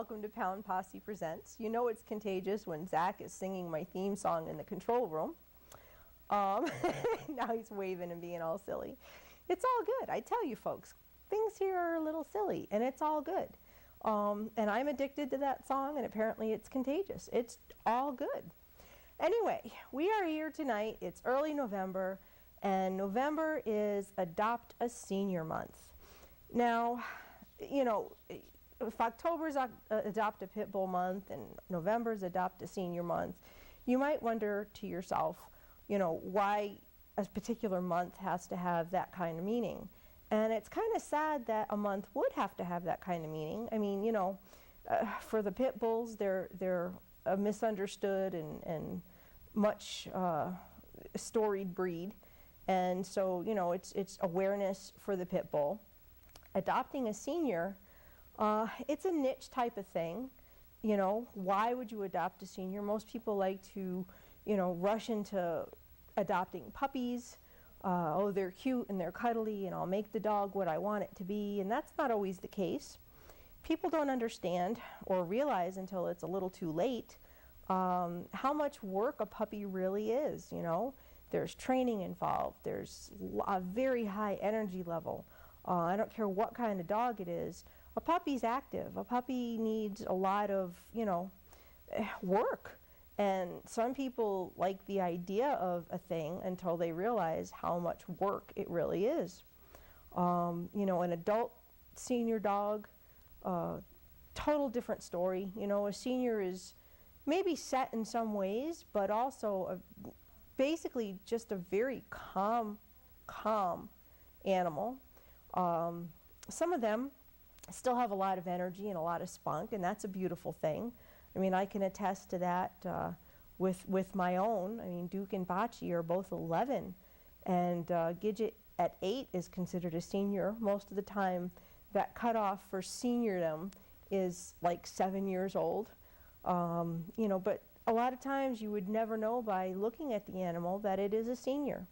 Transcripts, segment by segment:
welcome to Pound Posse Presents. You know it's contagious when Zach is singing my theme song in the control room. Now he's waving and being all silly. It's all good. I tell you folks, things here are a little silly, and it's all good. And I'm addicted to that song, and apparently it's contagious. It's all good. Anyway, we are here tonight. It's early November, and November is Adopt a Senior Month. Now, you know, if October's Adopt a Pit Bull Month and November's Adopt a Senior Month, you might wonder to yourself, you know, why a particular month has to have that kind of meaning. And it's kind of sad that a month would have to have that kind of meaning. I mean, you know, for the pit bulls, they're a misunderstood and much storied breed. And so, you know, it's awareness for the pit bull. Adopting a senior, it's a niche type of thing. You know, why would you adopt a senior? Most people like to, you know, rush into adopting puppies. Oh, they're cute and they're cuddly and I'll make the dog what I want it to be. And that's not always the case. People don't understand or realize until it's a little too late how much work a puppy really is, you know. There's training involved. There's a very high energy level. I don't care what kind of dog it is. A puppy's active. A puppy needs a lot of, you know, work. And some people like the idea of a thing until they realize how much work it really is. You know, an adult senior dog, total different story. You know, a senior is maybe set in some ways, but also basically just a very calm animal. Some of them still have a lot of energy and a lot of spunk, and that's a beautiful thing. I mean, I can attest to that with my own. I mean, Duke and Bocce are both 11, and Gidget at 8 is considered a senior. Most of the time, that cutoff for seniordom is like 7 years old. You know, but a lot of times you would never know by looking at the animal that it is a senior.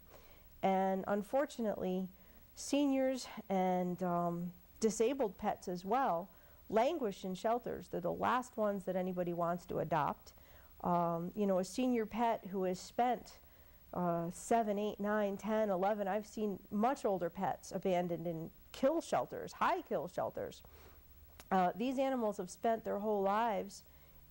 And unfortunately, seniors and disabled pets as well languish in shelters. They're the last ones that anybody wants to adopt. You know, a senior pet who has spent 7, 8, 9, 10, 11, I've seen much older pets abandoned in kill shelters, high kill shelters. These animals have spent their whole lives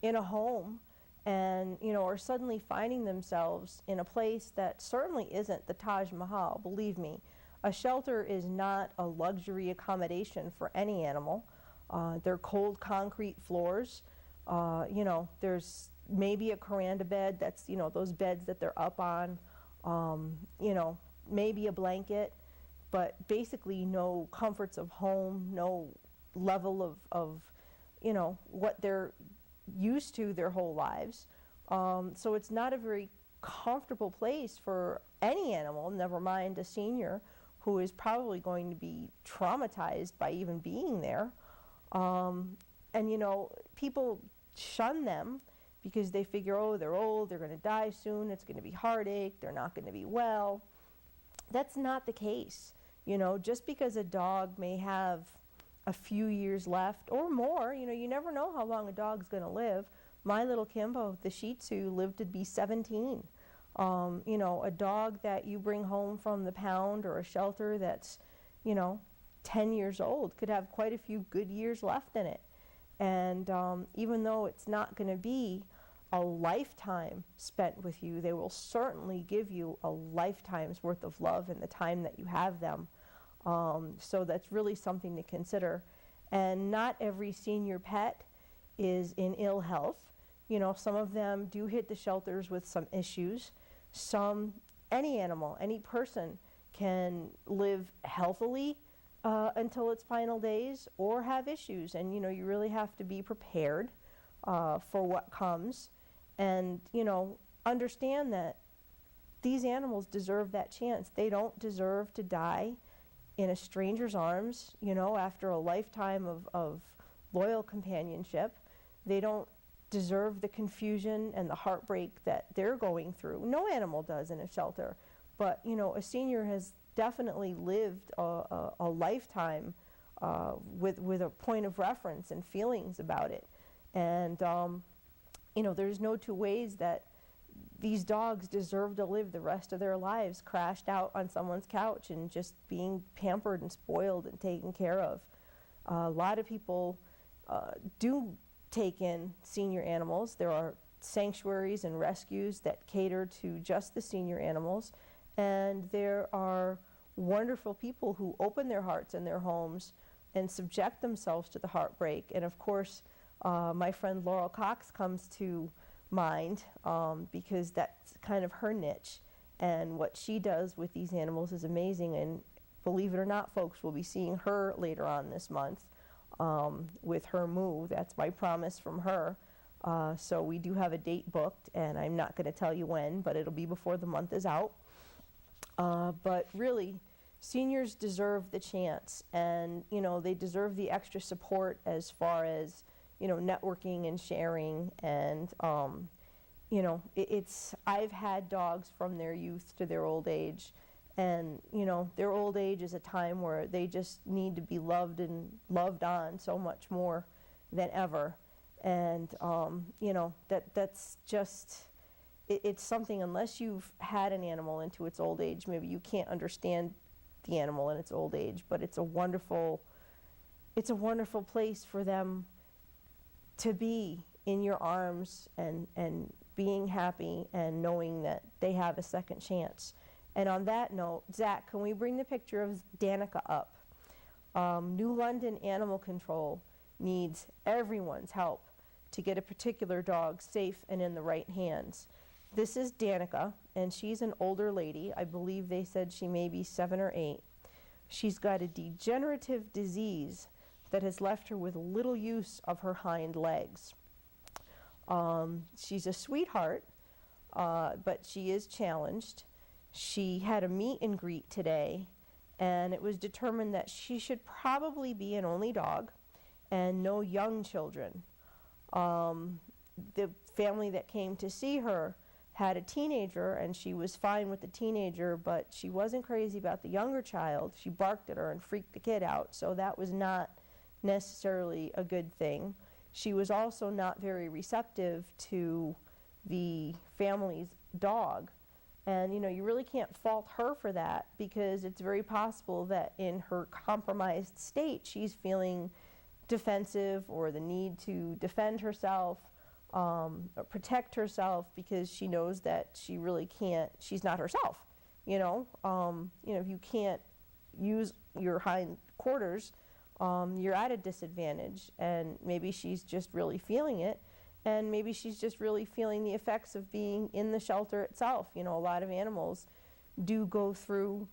in a home and, you know, are suddenly finding themselves in a place that certainly isn't the Taj Mahal, believe me. A shelter is not a luxury accommodation for any animal. They're cold concrete floors. You know, there's maybe a coranda bed, that's, you know, those beds that they're up on. You know, maybe a blanket, but basically no comforts of home, no level of you know, what they're used to their whole lives. So it's not a very comfortable place for any animal, never mind a senior, who is probably going to be traumatized by even being there. And, you know, people shun them because they figure, oh, they're old, they're going to die soon, it's going to be heartache, they're not going to be well. That's not the case. You know, just because a dog may have a few years left or more, you know, you never know how long a dog's going to live. My little Kimbo, the Shih Tzu, lived to be 17. You know, a dog that you bring home from the pound or a shelter that's, you know, 10 years old could have quite a few good years left in it. And even though it's not going to be a lifetime spent with you, they will certainly give you a lifetime's worth of love in the time that you have them. So that's really something to consider. And not every senior pet is in ill health. You know, some of them do hit the shelters with some issues. Any animal, any person can live healthily until its final days or have issues. And, you know, you really have to be prepared for what comes. And, you know, understand that these animals deserve that chance. They don't deserve to die in a stranger's arms, you know, after a lifetime of loyal companionship. They don't deserve the confusion and the heartbreak that they're going through. No animal does in a shelter. But, you know, a senior has definitely lived a lifetime with a point of reference and feelings about it. And, there's no two ways that these dogs deserve to live the rest of their lives crashed out on someone's couch and just being pampered and spoiled and taken care of. A lot of people do take in senior animals. There are sanctuaries and rescues that cater to just the senior animals. And there are wonderful people who open their hearts and their homes and subject themselves to the heartbreak. And of course, my friend Laurel Cox comes to mind because that's kind of her niche. And what she does with these animals is amazing. And believe it or not, folks, we'll be seeing her later on this month with her Moo. That's my promise from her. So we do have a date booked, and I'm not going to tell you when, but it'll be before the month is out. But really, seniors deserve the chance, and they deserve the extra support as far as networking and sharing. And I've had dogs from their youth to their old age, and their old age is a time where they just need to be loved and loved on so much more than ever. And that's just it's something, unless you've had an animal into its old age, maybe you can't understand the animal in its old age. But it's a wonderful place for them to be in your arms and being happy and knowing that they have a second chance. And on that note, Zach, can we bring the picture of Danica up? New London Animal Control needs everyone's help to get a particular dog safe and in the right hands. This is Danica, and she's an older lady. I believe they said she may be 7 or 8. She's got a degenerative disease that has left her with little use of her hind legs. She's a sweetheart, but she is challenged. She had a meet and greet today, and it was determined that she should probably be an only dog and no young children. The family that came to see her had a teenager, and she was fine with the teenager, but she wasn't crazy about the younger child. She barked at her and freaked the kid out, so that was not necessarily a good thing. She was also not very receptive to the family's dog. And you really can't fault her for that, because it's very possible that in her compromised state she's feeling defensive or the need to defend herself, or protect herself, because she knows that she really can't, she's not herself. If you can't use your hind quarters, you're at a disadvantage. And maybe she's just really feeling it, and maybe she's just really feeling the effects of being in the shelter itself. A lot of animals do go through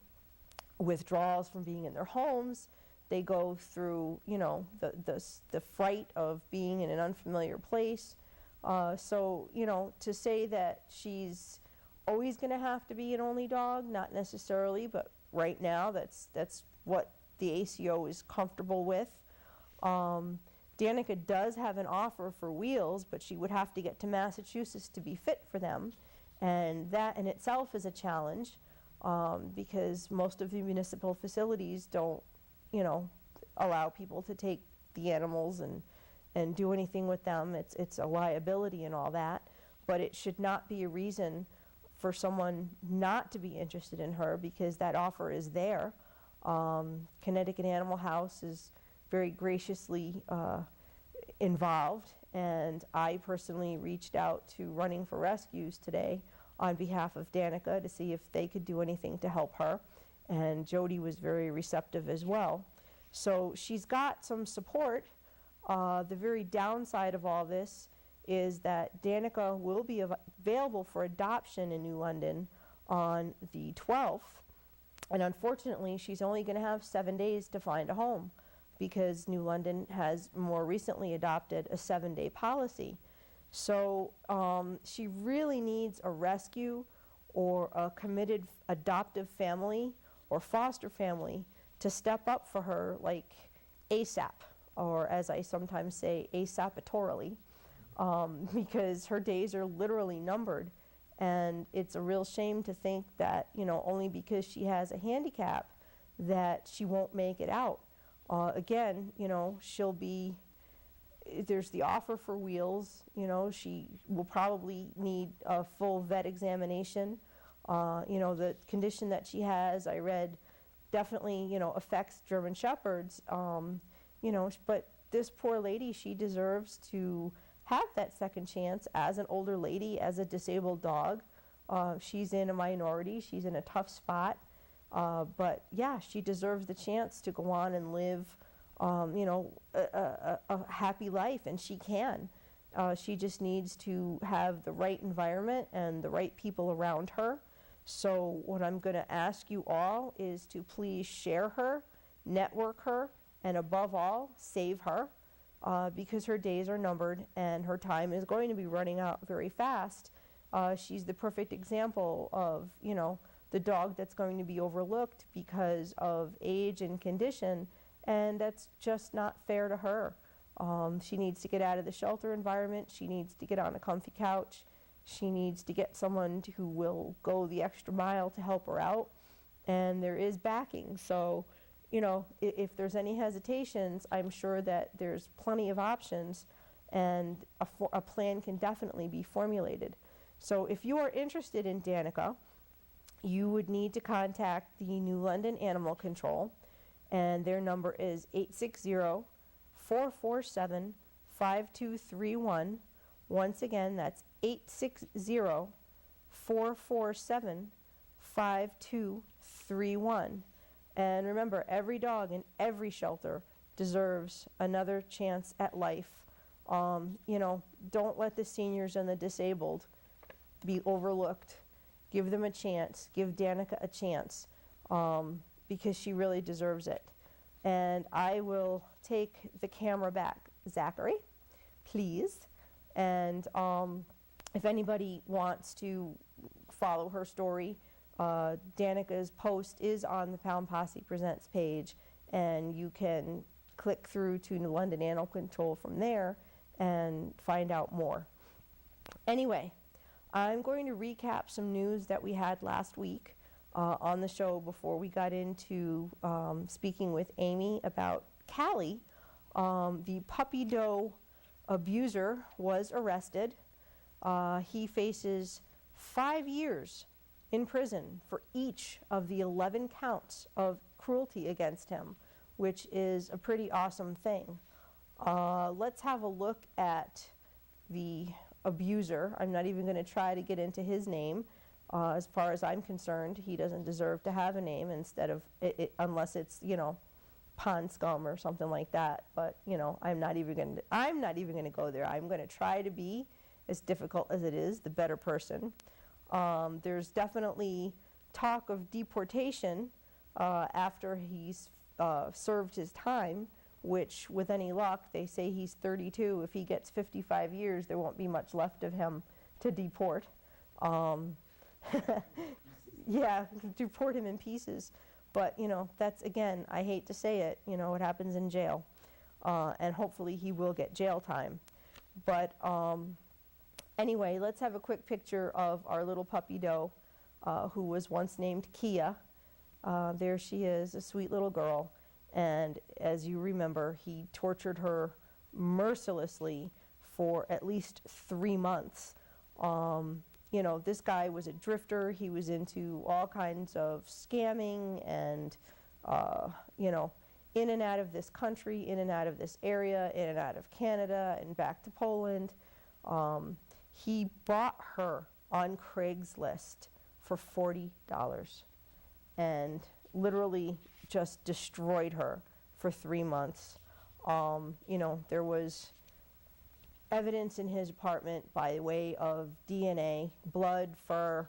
withdrawals from being in their homes. They go through, the fright of being in an unfamiliar place. So, to say that she's always going to have to be an only dog, not necessarily, but right now that's what the ACO is comfortable with. Danica does have an offer for wheels, but she would have to get to Massachusetts to be fit for them. And that in itself is a challenge, because most of the municipal facilities don't allow people to take the animals and do anything with them. It's a liability and all that, but it should not be a reason for someone not to be interested in her, because that offer is there. Connecticut Animal House is very graciously involved, and I personally reached out to Running for Rescues today on behalf of Danica to see if they could do anything to help her. And Jody was very receptive as well. So she's got some support. The very downside of all this is that Danica will be available for adoption in New London on the 12th. And unfortunately, she's only going to have 7 days to find a home, because New London has more recently adopted a 7-day policy. So she really needs a rescue or a committed adoptive family or foster family to step up for her, like ASAP, or as I sometimes say, ASAPatorily, because her days are literally numbered. And it's a real shame to think that, only because she has a handicap that she won't make it out. Again, she'll be there's the offer for wheels. You know, she will probably need a full vet examination. You know, the condition that she has, I read, definitely, you know, affects German Shepherds. You know, but this poor lady, she deserves to have that second chance as an older lady, as a disabled dog. She's in a minority. She's in a tough spot. But yeah, she deserves the chance to go on and live, you know, a happy life, and she can. She just needs to have the right environment and the right people around her. So what I'm going to ask you all is to please share her, network her, and above all, save her, because her days are numbered and her time is going to be running out very fast. She's the perfect example of, you know, the dog that's going to be overlooked because of age and condition, and that's just not fair to her. She needs to get out of the shelter environment. She needs to get on a comfy couch. She needs to get someone who will go the extra mile to help her out, and there is backing. So, you know, if there's any hesitations, I'm sure that there's plenty of options, and a plan can definitely be formulated. So if you are interested in Danica, you would need to contact the New London Animal Control, and their number is 860-447-5231. Once again, that's 860-447-5231. And remember, every dog in every shelter deserves another chance at life. You know, don't let the seniors and the disabled be overlooked. Give them a chance. Give Danica a chance, because she really deserves it. And I will take the camera back. Zachary, please. And if anybody wants to follow her story, Danica's post is on the Pound Posse Presents page, and you can click through to New London Animal Control from there and find out more. Anyway, I'm going to recap some news that we had last week on the show before we got into speaking with Amy about Callie. The Puppy Doe abuser was arrested. He faces 5 years in prison for each of the 11 counts of cruelty against him, which is a pretty awesome thing. Let's have a look at the abuser. I'm not even going to try to get into his name. As far as I'm concerned, he doesn't deserve to have a name instead of unless it's, you know, pond scum or something like that. But, you know, I'm not even going to go there. I'm going to try to be, as difficult as it is, the better person. There's definitely talk of deportation after he's served his time, which, with any luck, they say he's 32. If he gets 55 years, there won't be much left of him to deport. Yeah, deport him in pieces. But, you know, that's, again, I hate to say it, you know, it happens in jail. And hopefully he will get jail time. But anyway, let's have a quick picture of our little Puppy Doe, who was once named Kia. There she is, a sweet little girl. And as you remember, he tortured her mercilessly for at least 3 months. You know, this guy was a drifter. He was into all kinds of scamming and, you know, in and out of this country, in and out of this area, in and out of Canada, and back to Poland. He bought her on Craigslist for $40 and literally just destroyed her for 3 months. You know, there was evidence in his apartment by way of DNA, blood, fur.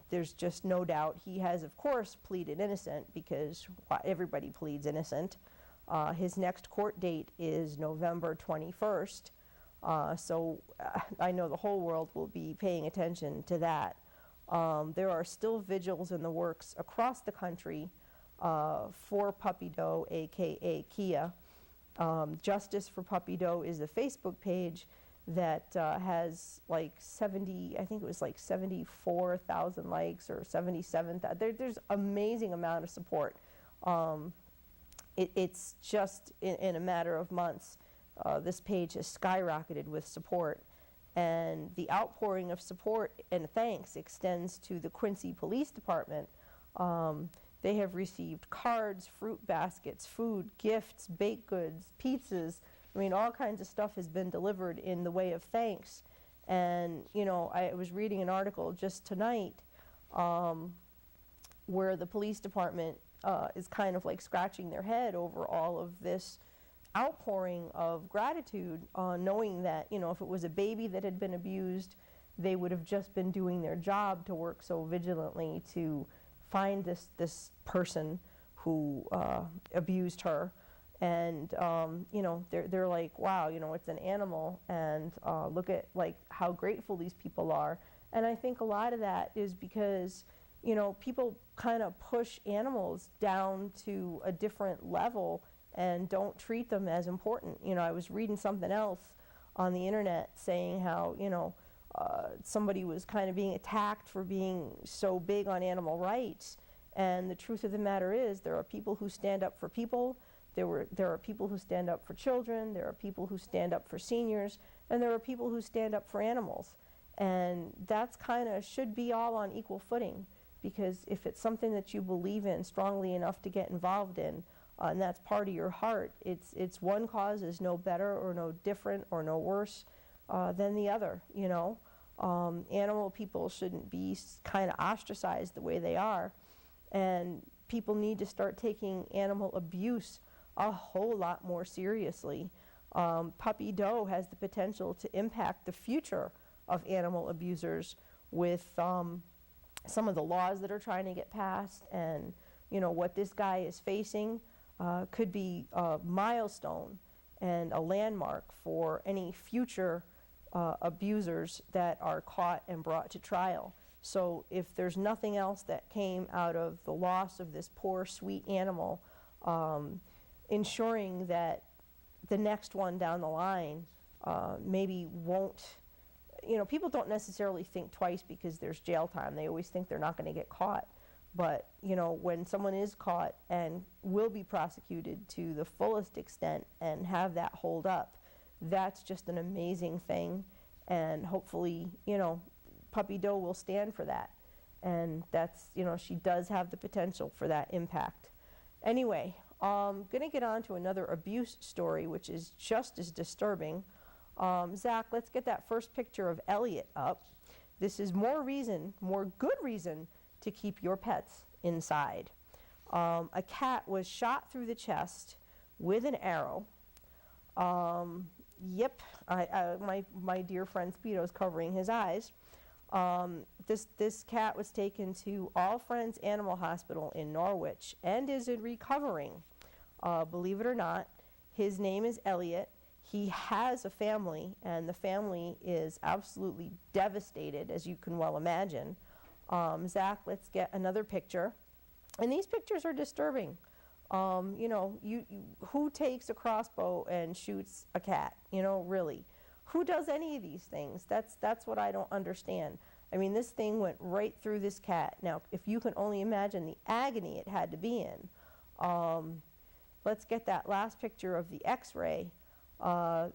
There's just no doubt. He has, of course, pleaded innocent because everybody pleads innocent. His next court date is November 21st. So I know the whole world will be paying attention to that. There are still vigils in the works across the country for Puppy Doe, aka Kia. Justice for Puppy Doe is a Facebook page that has like 74,000 likes or 77,000. There's amazing amount of support. It's just in a matter of months, this page has skyrocketed with support. And the outpouring of support and thanks extends to the Quincy Police Department. They have received cards, fruit baskets, food, gifts, baked goods, pizzas. I mean, all kinds of stuff has been delivered in the way of thanks. And, you know, I was reading an article just tonight where the police department is kind of like scratching their head over all of this outpouring of gratitude, knowing that, you know, if it was a baby that had been abused, they would have just been doing their job to work so vigilantly to find this person who abused her. And, you know, they're like, wow, you know, it's an animal, and look at, like, how grateful these people are. And I think a lot of that is because, you know, people kind of push animals down to a different level and don't treat them as important. You know, I was reading something else on the internet saying how, you know, somebody was kind of being attacked for being so big on animal rights. And the truth of the matter is, there are people who stand up for people, there are people who stand up for children, there are people who stand up for seniors, and there are people who stand up for animals. And that's kind of should be all on equal footing, because if it's something that you believe in strongly enough to get involved in, and that's part of your heart, it's one cause is no better or no different or no worse than the other, you know. Animal people shouldn't be kind of ostracized the way they are, and people need to start taking animal abuse a whole lot more seriously. Puppy Doe has the potential to impact the future of animal abusers with some of the laws that are trying to get passed, and, you know, what this guy is facing could be a milestone and a landmark for any future abusers that are caught and brought to trial. So if there's nothing else that came out of the loss of this poor, sweet animal, ensuring that the next one down the line maybe won't, you know, people don't necessarily think twice because there's jail time. They always think they're not going to get caught. But, you know, when someone is caught and will be prosecuted to the fullest extent and have that hold up, that's just an amazing thing. And hopefully, you know, Puppy Doe will stand for that. And that's, you know, she does have the potential for that impact. Anyway, I'm going to get on to another abuse story, which is just as disturbing. Zach, let's get that first picture of Elliot up. This is more good reason to keep your pets inside. A cat was shot through the chest with an arrow. Yep, my dear friend Speedo's covering his eyes. This cat was taken to All Friends Animal Hospital in Norwich and is recovering. Believe it or not, his name is Elliot. He has a family, and the family is absolutely devastated, as you can well imagine. Zach, let's get another picture. And these pictures are disturbing. You know, who takes a crossbow and shoots a cat? You know, really. Who does any of these things? That's what I don't understand. I mean, this thing went right through this cat. Now, if you can only imagine the agony it had to be in. Let's get that last picture of the x-ray.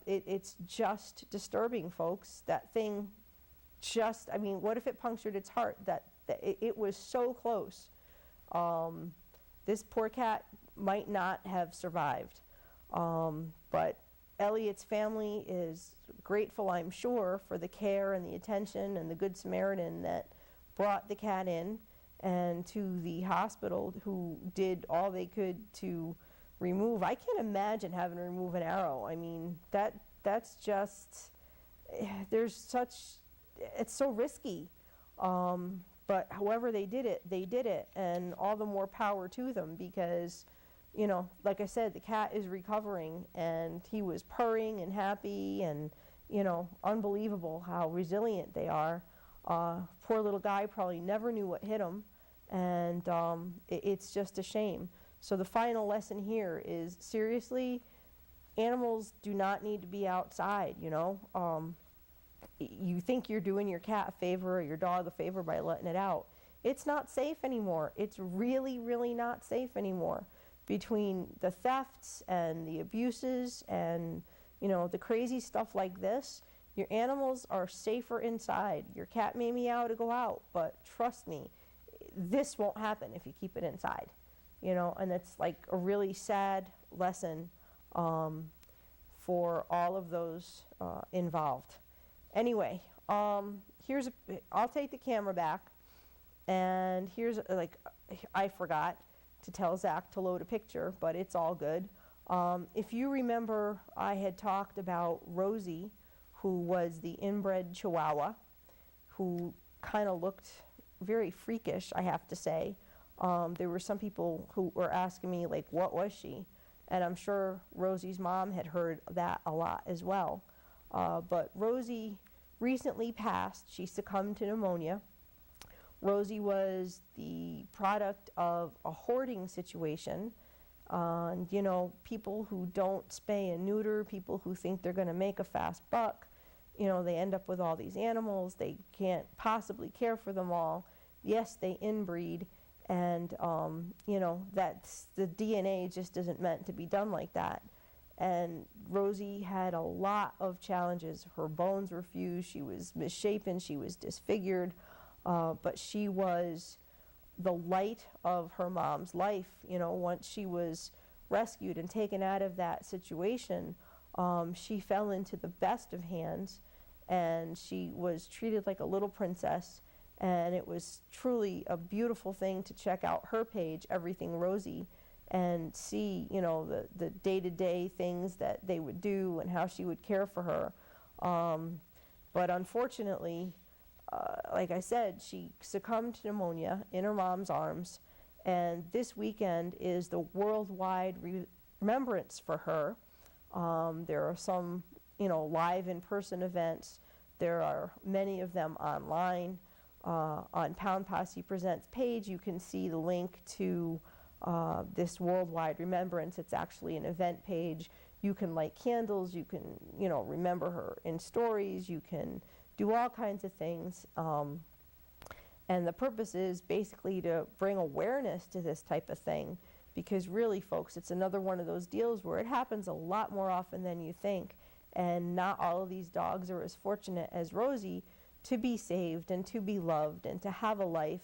It's just disturbing, folks. That thing just, I mean, what if it punctured its heart? That it was so close. This poor cat might not have survived. But Elliot's family is grateful, I'm sure, for the care and the attention and the Good Samaritan that brought the cat in, and to the hospital who did all they could to remove. I can't imagine having to remove an arrow. I mean, that's just, it's so risky. But however they did it, and all the more power to them, because, you know, like I said, the cat is recovering, and he was purring and happy, and, you know, unbelievable how resilient they are. Poor little guy probably never knew what hit him, and it's just a shame. So the final lesson here is, seriously, animals do not need to be outside, you know. You think you're doing your cat a favor or your dog a favor by letting it out. It's not safe anymore. It's really, really not safe anymore. Between the thefts and the abuses and, You know, the crazy stuff like this, your animals are safer inside. Your cat may meow to go out, but trust me, this won't happen if you keep it inside. You know, and it's like a really sad lesson for all of those involved. Anyway, I'll take the camera back, and here's, I forgot to tell Zach to load a picture, but it's all good. If you remember, I had talked about Rosie, who was the inbred Chihuahua, who kind of looked very freakish, I have to say. There were some people who were asking me, like, what was she? And I'm sure Rosie's mom had heard that a lot as well. But Rosie recently passed. She succumbed to pneumonia. Rosie was the product of a hoarding situation. You know, people who don't spay and neuter, people who think they're going to make a fast buck, you know, they end up with all these animals. They can't possibly care for them all. Yes, they inbreed, and, you know, that's, the DNA just isn't meant to be done like that. And Rosie had a lot of challenges. Her bones were fused, she was misshapen, she was disfigured, but she was the light of her mom's life. You know, once she was rescued and taken out of that situation, she fell into the best of hands, and she was treated like a little princess. And it was truly a beautiful thing to check out her page, Everything Rosie, and see, you know, the day-to-day things that they would do and how she would care for her. But unfortunately, like I said, she succumbed to pneumonia in her mom's arms, and this weekend is the worldwide remembrance for her. There are some, you know, live in-person events. There are many of them online. On Pound Posse Presents page, you can see the link to this worldwide remembrance. It's actually an event page. You can light candles, you can, you know, remember her in stories, you can do all kinds of things. And the purpose is basically to bring awareness to this type of thing, because really, folks, it's another one of those deals where it happens a lot more often than you think, and not all of these dogs are as fortunate as Rosie to be saved and to be loved and to have a life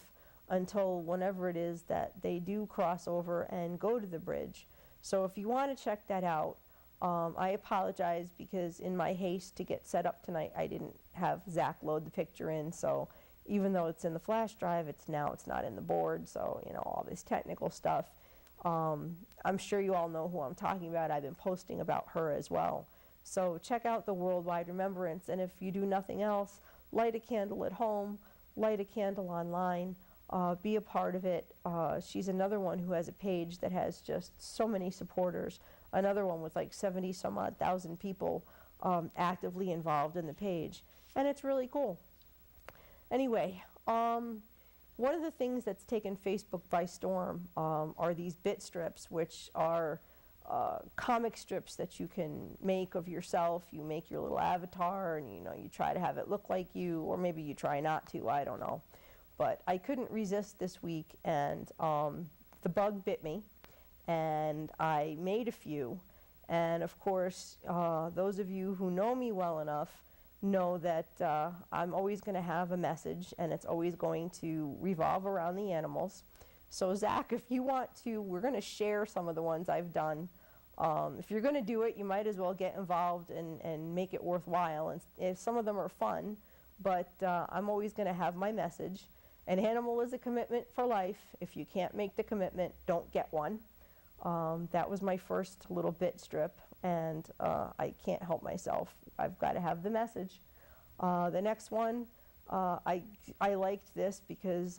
until whenever it is that they do cross over and go to the bridge. So if you want to check that out, I apologize because in my haste to get set up tonight, I didn't have Zach load the picture in. So even though it's in the flash drive, it's not in the board. So, you know, all this technical stuff. I'm sure you all know who I'm talking about. I've been posting about her as well. So check out the Worldwide Remembrance. And if you do nothing else, light a candle at home, light a candle online, be a part of it. She's another one who has a page that has just so many supporters. Another one with like 70 some odd thousand people actively involved in the page. And it's really cool. Anyway, one of the things that's taken Facebook by storm are these bit strips, which are comic strips that you can make of yourself. You make your little avatar and, you know, you try to have it look like you, or maybe you try not to, I don't know. But I couldn't resist this week, and the bug bit me, and I made a few. And of course, those of you who know me well enough know that I'm always going to have a message, and it's always going to revolve around the animals. So Zach, if you want to, we're going to share some of the ones I've done. If you're going to do it, you might as well get involved and make it worthwhile. And if some of them are fun, but I'm always going to have my message. An animal is a commitment for life. If you can't make the commitment, don't get one. That was my first little bit strip, and I can't help myself. I've got to have the message. The next one, I liked this because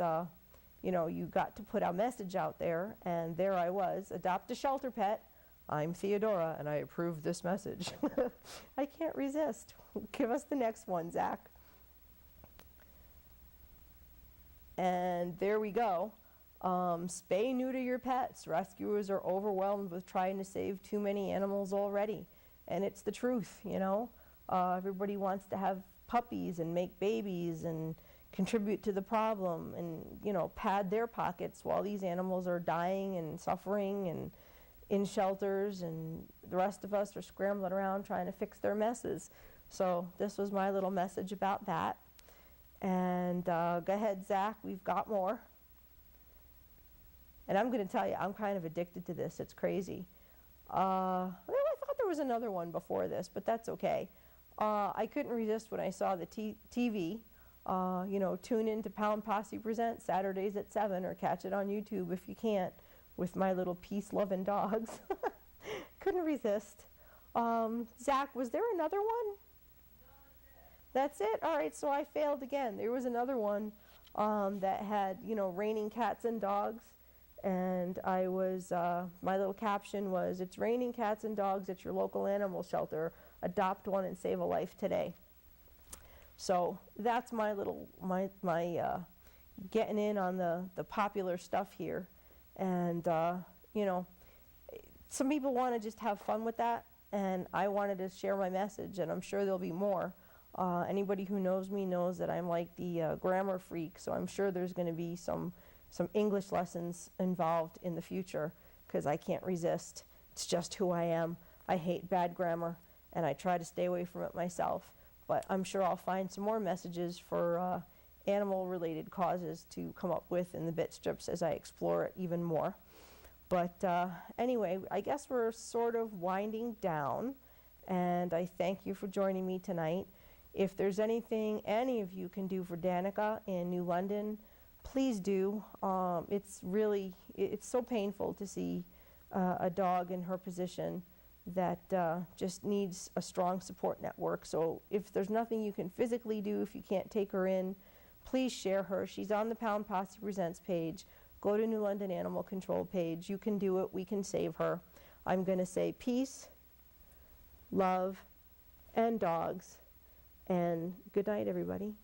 you know, you got to put a message out there, and there I was, adopt a shelter pet. I'm Theodora, and I approve this message. I can't resist. Give us the next one, Zach. And there we go. Spay, neuter your pets. Rescuers are overwhelmed with trying to save too many animals already. And it's the truth, you know. Everybody wants to have puppies and make babies and contribute to the problem and, you know, pad their pockets while these animals are dying and suffering. And in shelters, and the rest of us are scrambling around trying to fix their messes. So this was my little message about that. And go ahead, Zach, we've got more. And I'm going to tell you, I'm kind of addicted to this. It's crazy. Well, I thought there was another one before this, but that's okay. I couldn't resist when I saw the TV. You know, tune in to Pound Posse Presents Saturdays at 7, or catch it on YouTube if you can't, with my little peace-loving dogs. Couldn't resist. Zach, was there another one? That's it? All right, so I failed again. There was another one that had, you know, raining cats and dogs. And I was, my little caption was, "It's raining cats and dogs at your local animal shelter. Adopt one and save a life today." So that's my little, getting in on the popular stuff here. And, you know, some people want to just have fun with that, and I wanted to share my message, and I'm sure there'll be more. Anybody who knows me knows that I'm like the grammar freak, so I'm sure there's going to be some English lessons involved in the future, because I can't resist. It's just who I am. I hate bad grammar, and I try to stay away from it myself. But I'm sure I'll find some more messages for animal-related causes to come up with in the bit strips as I explore it even more. But anyway, I guess we're sort of winding down, and I thank you for joining me tonight. If there's anything any of you can do for Danica in New London, please do. It's so painful to see a dog in her position that just needs a strong support network. So if there's nothing you can physically do, if you can't take her in, please share her. She's on the Pound Posse Presents page. Go to New London Animal Control page. You can do it. We can save her. I'm going to say peace, love, and dogs. And good night, everybody.